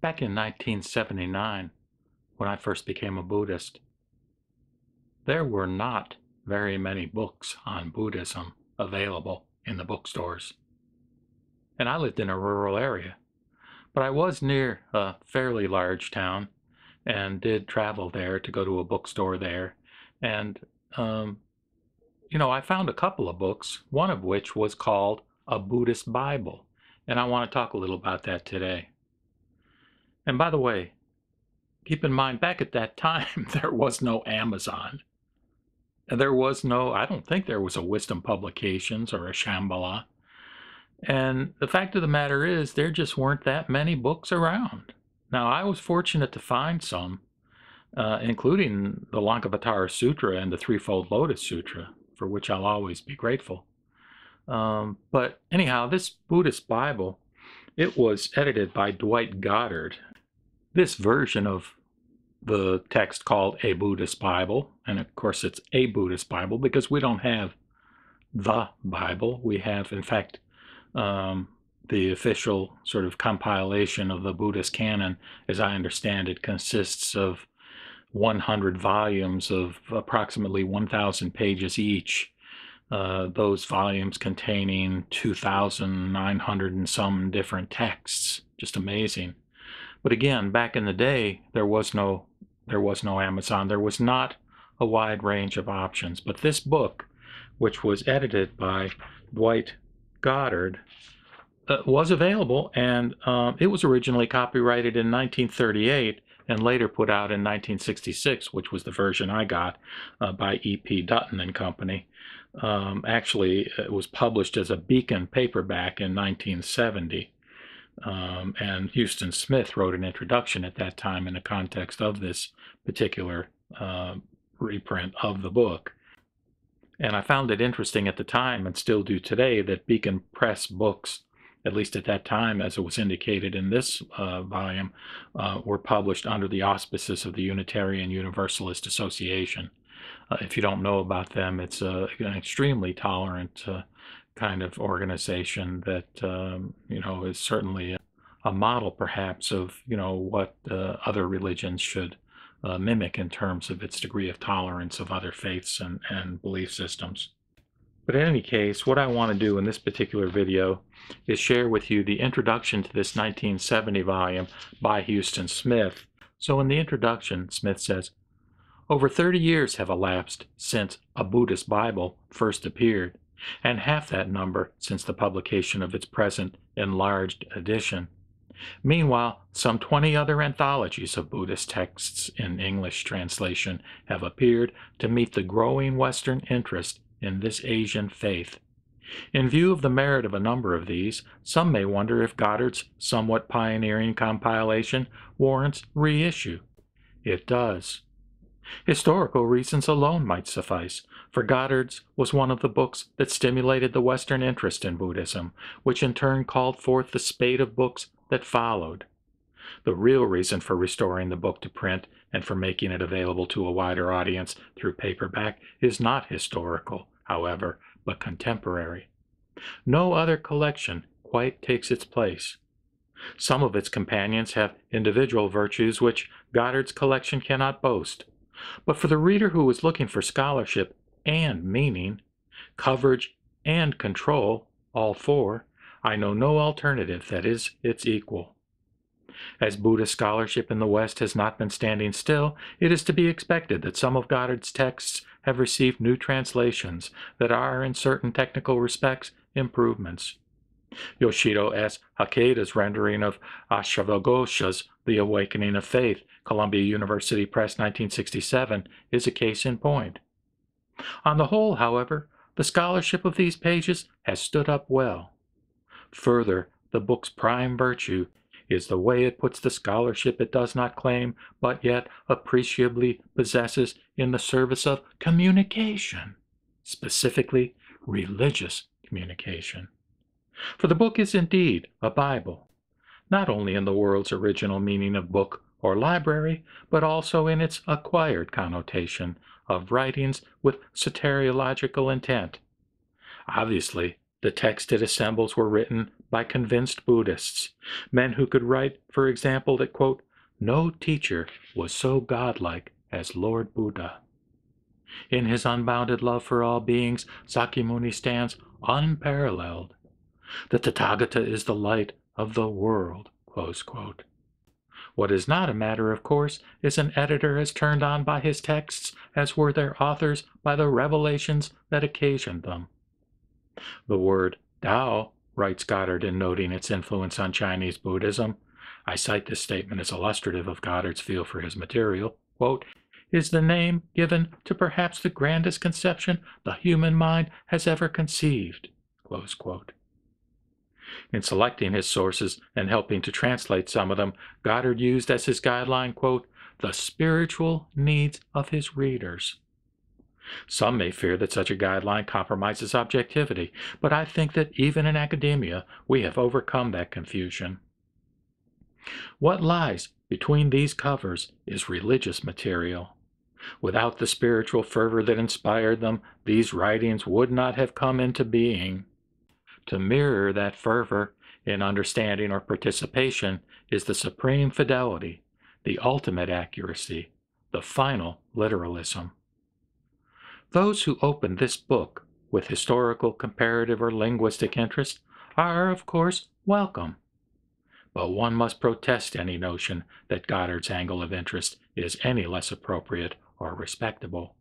Back in 1979, when I first became a Buddhist, there were not very many books on Buddhism available in the bookstores. And I lived in a rural area, but I was near a fairly large town and did travel there to go to a bookstore there. And, um, I found a couple of books, one of which was called a Buddhist Bible. And I want to talk a little about that today. And by the way, keep in mind, back at that time, there was no Amazon. And I don't think there was a Wisdom Publications or a Shambhala. And the fact of the matter is, there just weren't that many books around. Now, I was fortunate to find some, including the Lankavatara Sutra and the Threefold Lotus Sutra, for which I'll always be grateful. But anyhow, this Buddhist Bible, it was edited by Dwight Goddard. This version of the text called a Buddhist Bible, and of course it's a Buddhist Bible because we don't have the Bible. We have, in fact, the official sort of compilation of the Buddhist canon, as I understand it, consists of 100 volumes of approximately 1,000 pages each. Those volumes containing 2,900 and some different texts. Just amazing. But again, back in the day, there was no Amazon. There was not a wide range of options. But this book, which was edited by Dwight Goddard, was available, and it was originally copyrighted in 1938 and later put out in 1966, which was the version I got by E.P. Dutton and Company. Actually, it was published as a Beacon paperback in 1970. And Huston Smith wrote an introduction at that time in the context of this particular reprint of the book. And I found it interesting at the time, and still do today, that Beacon Press books, at least at that time, as it was indicated in this volume, were published under the auspices of the Unitarian Universalist Association. If you don't know about them, it's an extremely tolerant kind of organization that is certainly a model perhaps of what other religions should mimic in terms of its degree of tolerance of other faiths and belief systems. But in any case, what I want to do in this particular video is share with you the introduction to this 1970 volume by Huston Smith. So in the introduction, Smith says, "Over 30 years have elapsed since a Buddhist Bible first appeared, and half that number since the publication of its present enlarged edition. Meanwhile, some 20 other anthologies of Buddhist texts in English translation have appeared to meet the growing Western interest in this Asian faith. In view of the merit of a number of these, some may wonder if Goddard's somewhat pioneering compilation warrants reissue. It does. Historical reasons alone might suffice, for Goddard's was one of the books that stimulated the Western interest in Buddhism, which in turn called forth the spate of books that followed. The real reason for restoring the book to print and for making it available to a wider audience through paperback is not historical, however, but contemporary. No other collection quite takes its place. Some of its companions have individual virtues which Goddard's collection cannot boast. But for the reader who is looking for scholarship and meaning, coverage and control, all four, I know no alternative that is its equal. As Buddhist scholarship in the West has not been standing still, it is to be expected that some of Goddard's texts have received new translations that are, in certain technical respects, improvements. Yoshito S. Hakeda's rendering of Ashwagosha's The Awakening of Faith, Columbia University Press, 1967, is a case in point. On the whole, however, the scholarship of these pages has stood up well. Further, the book's prime virtue is the way it puts the scholarship it does not claim, but yet appreciably possesses in the service of communication, specifically religious communication. For the book is indeed a Bible, not only in the world's original meaning of book or library, but also in its acquired connotation of writings with soteriological intent. Obviously, The texts it assembles were written by convinced Buddhists, men who could write, for example, that, quote, no teacher was so godlike as Lord Buddha. In his unbounded love for all beings, Sakyamuni stands unparalleled. The Tathagata is the light of the world, close quote. What is not a matter of course is an editor as turned on by his texts as were their authors by the revelations that occasioned them. The word Tao, writes Goddard in noting its influence on Chinese Buddhism, I cite this statement as illustrative of Goddard's feel for his material, quote, is the name given to perhaps the grandest conception the human mind has ever conceived, close quote. In selecting his sources and helping to translate some of them, Goddard used as his guideline, quote, the spiritual needs of his readers. Some may fear that such a guideline compromises objectivity, but I think that even in academia we have overcome that confusion. What lies between these covers is religious material. Without the spiritual fervor that inspired them, these writings would not have come into being. To mirror that fervor in understanding or participation is the supreme fidelity, the ultimate accuracy, the final literalism. Those who open this book with historical, comparative, or linguistic interest are, of course, welcome. But one must protest any notion that Goddard's angle of interest is any less appropriate or respectable.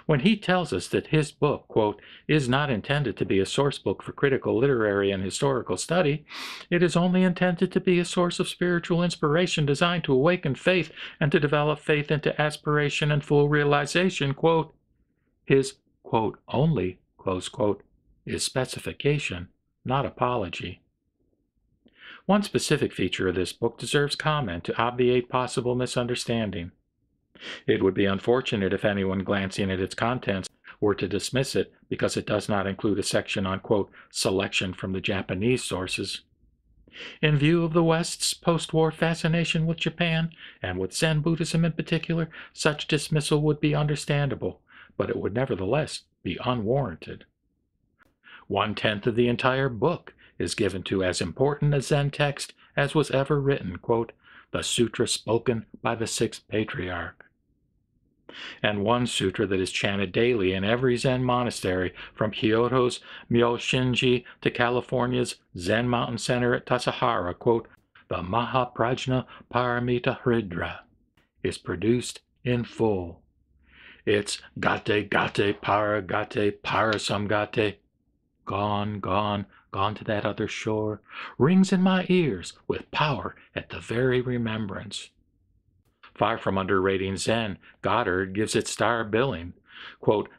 When he tells us that his book, quote, is not intended to be a source book for critical, literary, and historical study, it is only intended to be a source of spiritual inspiration designed to awaken faith and to develop faith into aspiration and full realization, quote, his, quote, only, close quote, is specification, not apology. One specific feature of this book deserves comment to obviate possible misunderstanding. It would be unfortunate if anyone glancing at its contents were to dismiss it because it does not include a section on, quote, selection from the Japanese sources. In view of the West's post-war fascination with Japan, and with Zen Buddhism in particular, such dismissal would be understandable, but it would nevertheless be unwarranted. 1/10 of the entire book is given to as important a Zen text as was ever written, quote, the sutra spoken by the sixth patriarch. And one sutra that is chanted daily in every Zen monastery, from Kyoto's Myoshinji to California's Zen Mountain Center at Tassajara, quote, the Mahaprajna Paramita Hridra, is produced in full. It's gate gate para samgate, gone, gone, gone to that other shore, rings in my ears with power at the very remembrance. Far from underrating Zen, Goddard gives it star billing. Quote,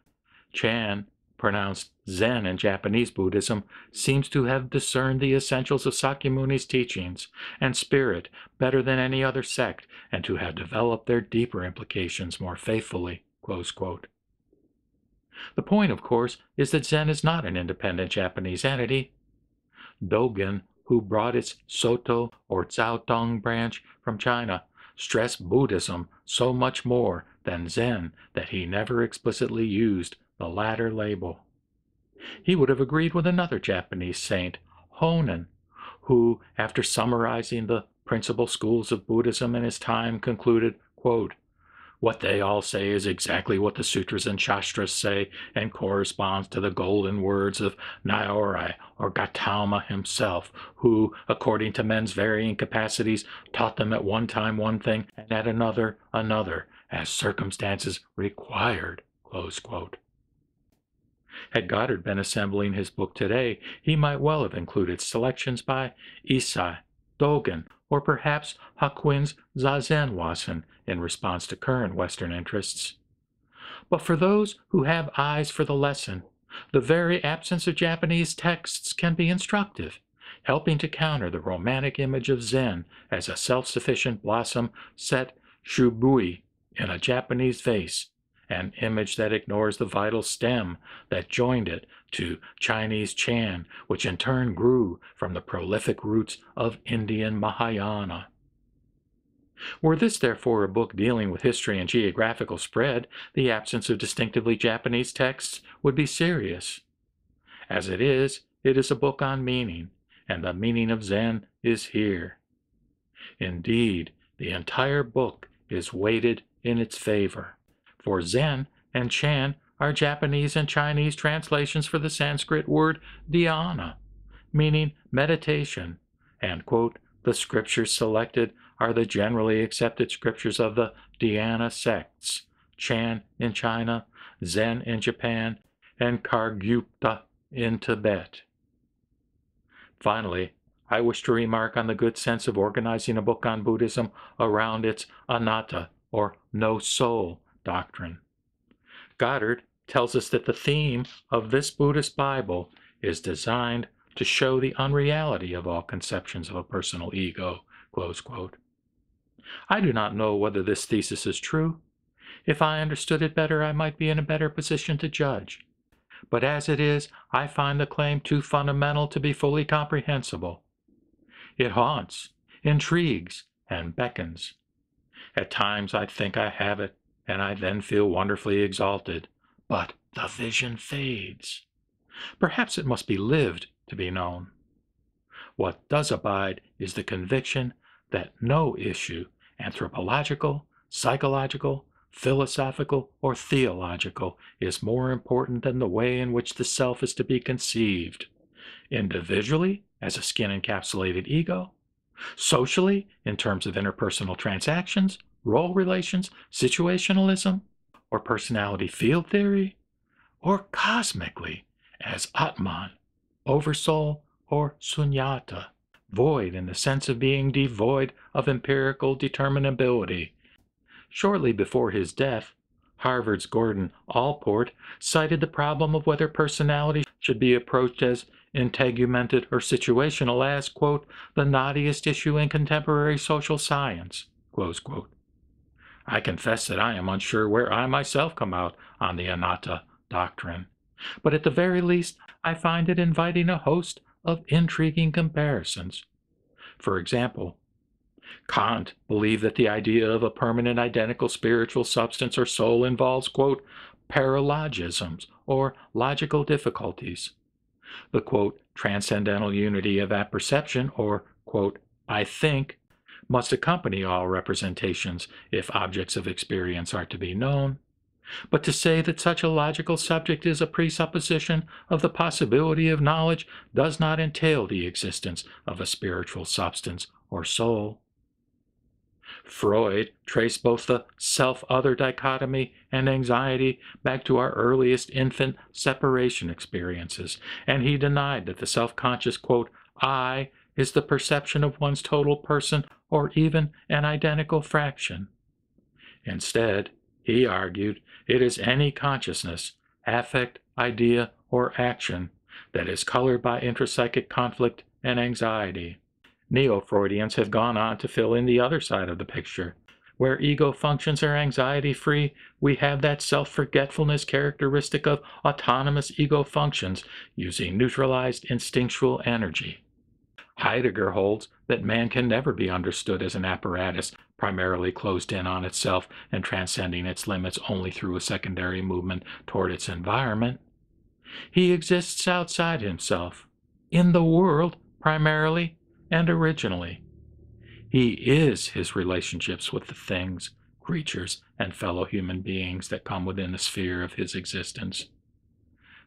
Chan, pronounced Zen in Japanese Buddhism, seems to have discerned the essentials of Sakyamuni's teachings and spirit better than any other sect, and to have developed their deeper implications more faithfully. Close quote. The point, of course, is that Zen is not an independent Japanese entity. Dogen, who brought its Soto or Caotong branch from China, stressed Buddhism so much more than Zen that he never explicitly used the latter label. He would have agreed with another Japanese saint, Honen, who, after summarizing the principal schools of Buddhism in his time, concluded, quote, what they all say is exactly what the sutras and shastras say and corresponds to the golden words of Nyorai or Gautama himself, who, according to men's varying capacities, taught them at one time one thing and at another another, as circumstances required. Close quote. Had Goddard been assembling his book today, he might well have included selections by Isai, Dogen, or perhaps Hakuin's Zazen Wasen in response to current Western interests. But for those who have eyes for the lesson, the very absence of Japanese texts can be instructive, helping to counter the romantic image of Zen as a self-sufficient blossom set shubui in a Japanese vase, an image that ignores the vital stem that joined it to Chinese Chan, which in turn grew from the prolific roots of Indian Mahayana. Were this therefore a book dealing with history and geographical spread, the absence of distinctively Japanese texts would be serious. As it is a book on meaning, and the meaning of Zen is here. Indeed, the entire book is weighted in its favor, for Zen and Chan are Japanese and Chinese translations for the Sanskrit word dhyana, meaning meditation, and, quote, the scriptures selected are the generally accepted scriptures of the dhyana sects, Chan in China, Zen in Japan, and Kargyupta in Tibet. Finally, I wish to remark on the good sense of organizing a book on Buddhism around its anatta, or no soul, doctrine. Goddard tells us that the theme of this Buddhist Bible is designed to show the unreality of all conceptions of a personal ego, close quote. I do not know whether this thesis is true. If I understood it better, I might be in a better position to judge. But as it is, I find the claim too fundamental to be fully comprehensible. It haunts, intrigues, and beckons. At times I think I have it, and I then feel wonderfully exalted. But the vision fades. Perhaps it must be lived to be known. What does abide is the conviction that no issue, anthropological, psychological, philosophical, or theological, is more important than the way in which the self is to be conceived. Individually, as a skin-encapsulated ego, socially, in terms of interpersonal transactions, role relations, situationalism, or personality field theory, or cosmically, as Atman, Oversoul, or Sunyata, void in the sense of being devoid of empirical determinability. Shortly before his death, Harvard's Gordon Allport cited the problem of whether personality should be approached as integumented or situational as, quote, the knottiest issue in contemporary social science, close quote. I confess that I am unsure where I myself come out on the anatta doctrine, but at the very least I find it inviting a host of intriguing comparisons. For example, Kant believed that the idea of a permanent identical spiritual substance or soul involves, quote, paralogisms or logical difficulties. The, quote, transcendental unity of apperception or, quote, I think, must accompany all representations if objects of experience are to be known. But to say that such a logical subject is a presupposition of the possibility of knowledge does not entail the existence of a spiritual substance or soul. Freud traced both the self-other dichotomy and anxiety back to our earliest infant separation experiences, and he denied that the self-conscious, quote, I is the perception of one's total person or even an identical fraction. Instead, he argued, it is any consciousness, affect, idea, or action that is colored by intrapsychic conflict and anxiety. Neo-Freudians have gone on to fill in the other side of the picture. Where ego functions are anxiety-free, we have that self-forgetfulness characteristic of autonomous ego functions using neutralized instinctual energy. Heidegger holds that man can never be understood as an apparatus primarily closed in on itself and transcending its limits only through a secondary movement toward its environment. He exists outside himself, in the world primarily and originally. He is his relationships with the things, creatures, and fellow human beings that come within the sphere of his existence.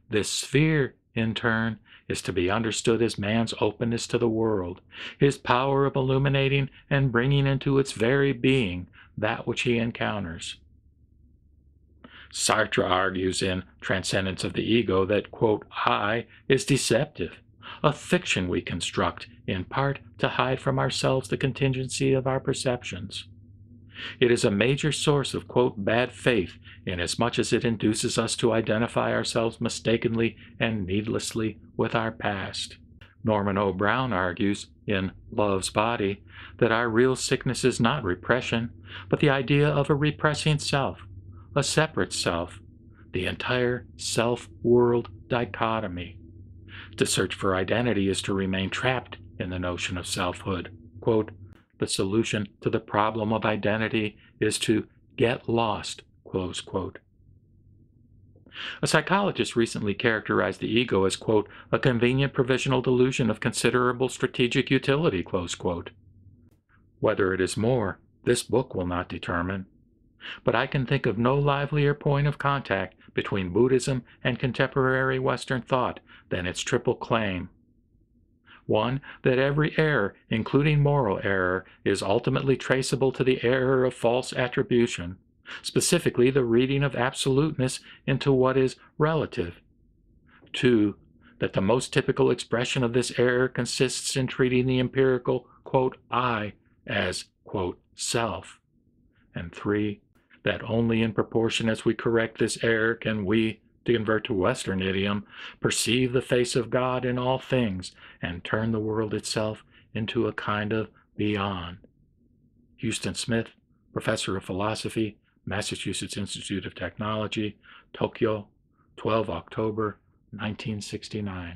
This sphere, in turn, is to be understood as man's openness to the world, his power of illuminating and bringing into its very being that which he encounters. Sartre argues in Transcendence of the Ego that, quote, I is deceptive, a fiction we construct, in part to hide from ourselves the contingency of our perceptions. It is a major source of, quote, bad faith, inasmuch as it induces us to identify ourselves mistakenly and needlessly with our past. Norman O. Brown argues, in Love's Body, that our real sickness is not repression, but the idea of a repressing self, a separate self, the entire self-world dichotomy. To search for identity is to remain trapped in the notion of selfhood. Quote, the solution to the problem of identity is to get lost, close quote. A psychologist recently characterized the ego as, quote, a convenient provisional delusion of considerable strategic utility, close quote. Whether it is more, this book will not determine. But I can think of no livelier point of contact between Buddhism and contemporary Western thought than its triple claim. One, that every error, including moral error, is ultimately traceable to the error of false attribution, specifically the reading of absoluteness into what is relative. Two, that the most typical expression of this error consists in treating the empirical, quote, I as, quote, self. And three, that only in proportion as we correct this error can we, to convert to Western idiom, perceive the face of God in all things and turn the world itself into a kind of beyond. Huston Smith, Professor of Philosophy, Massachusetts Institute of Technology, Tokyo, 12 October 1969.